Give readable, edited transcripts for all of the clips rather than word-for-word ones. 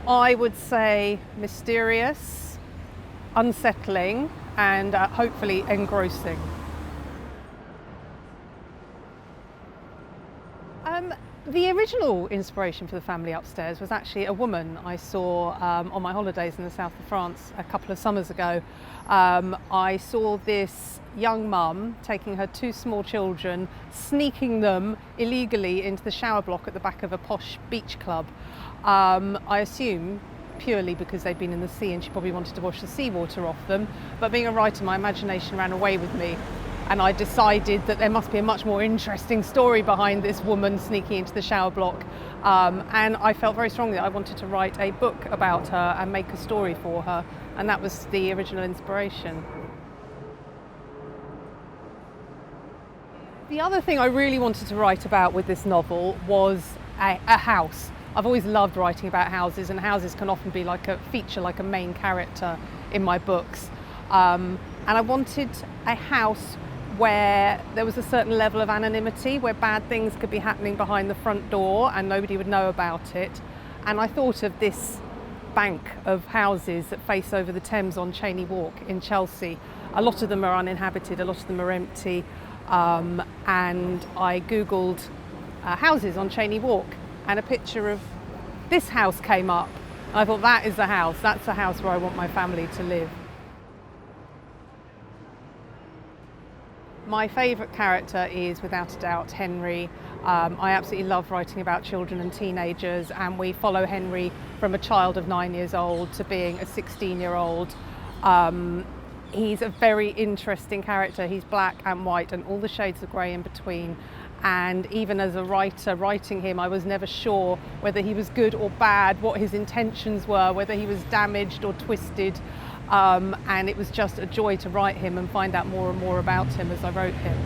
I would say mysterious, unsettling, and hopefully engrossing. The original inspiration for the family upstairs was actually a woman I saw on my holidays in the south of France a couple of summers ago. I saw this young mum taking her two small children, sneaking them illegally into the shower block at the back of a posh beach club. I assume purely because they'd been in the sea and she probably wanted to wash the seawater off them, but being a writer, my imagination ran away with me. And I decided that there must be a much more interesting story behind this woman sneaking into the shower block. And I felt very strongly that I wanted to write a book about her and make a story for her. And that was the original inspiration. The other thing I really wanted to write about with this novel was a house. I've always loved writing about houses, and houses can often be like a feature, like a main character in my books. And I wanted a house where there was a certain level of anonymity, where bad things could be happening behind the front door and nobody would know about it. And I thought of this bank of houses that face over the Thames on Cheyne Walk in Chelsea. A lot of them are uninhabited, a lot of them are empty. And I Googled houses on Cheyne Walk, and a picture of this house came up. And I thought, that is the house. That's the house where I want my family to live. My favourite character is, without a doubt, Henry. I absolutely love writing about children and teenagers, and we follow Henry from a child of 9 years old to being a 16-year-old. He's a very interesting character. He's black and white and all the shades of grey in between. And even as a writer writing him, I was never sure whether he was good or bad, what his intentions were, whether he was damaged or twisted. And it was just a joy to write him and find out more and more about him as I wrote him.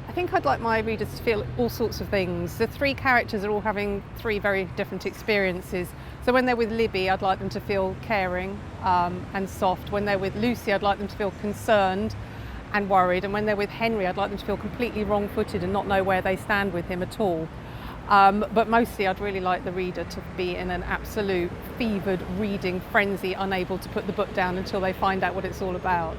I think I'd like my readers to feel all sorts of things. The three characters are all having three very different experiences. So when they're with Libby, I'd like them to feel caring and soft. When they're with Lucy, I'd like them to feel concerned and worried. And when they're with Henry, I'd like them to feel completely wrong-footed and not know where they stand with him at all. But mostly I'd really like the reader to be in an absolute fevered reading frenzy, unable to put the book down until they find out what it's all about.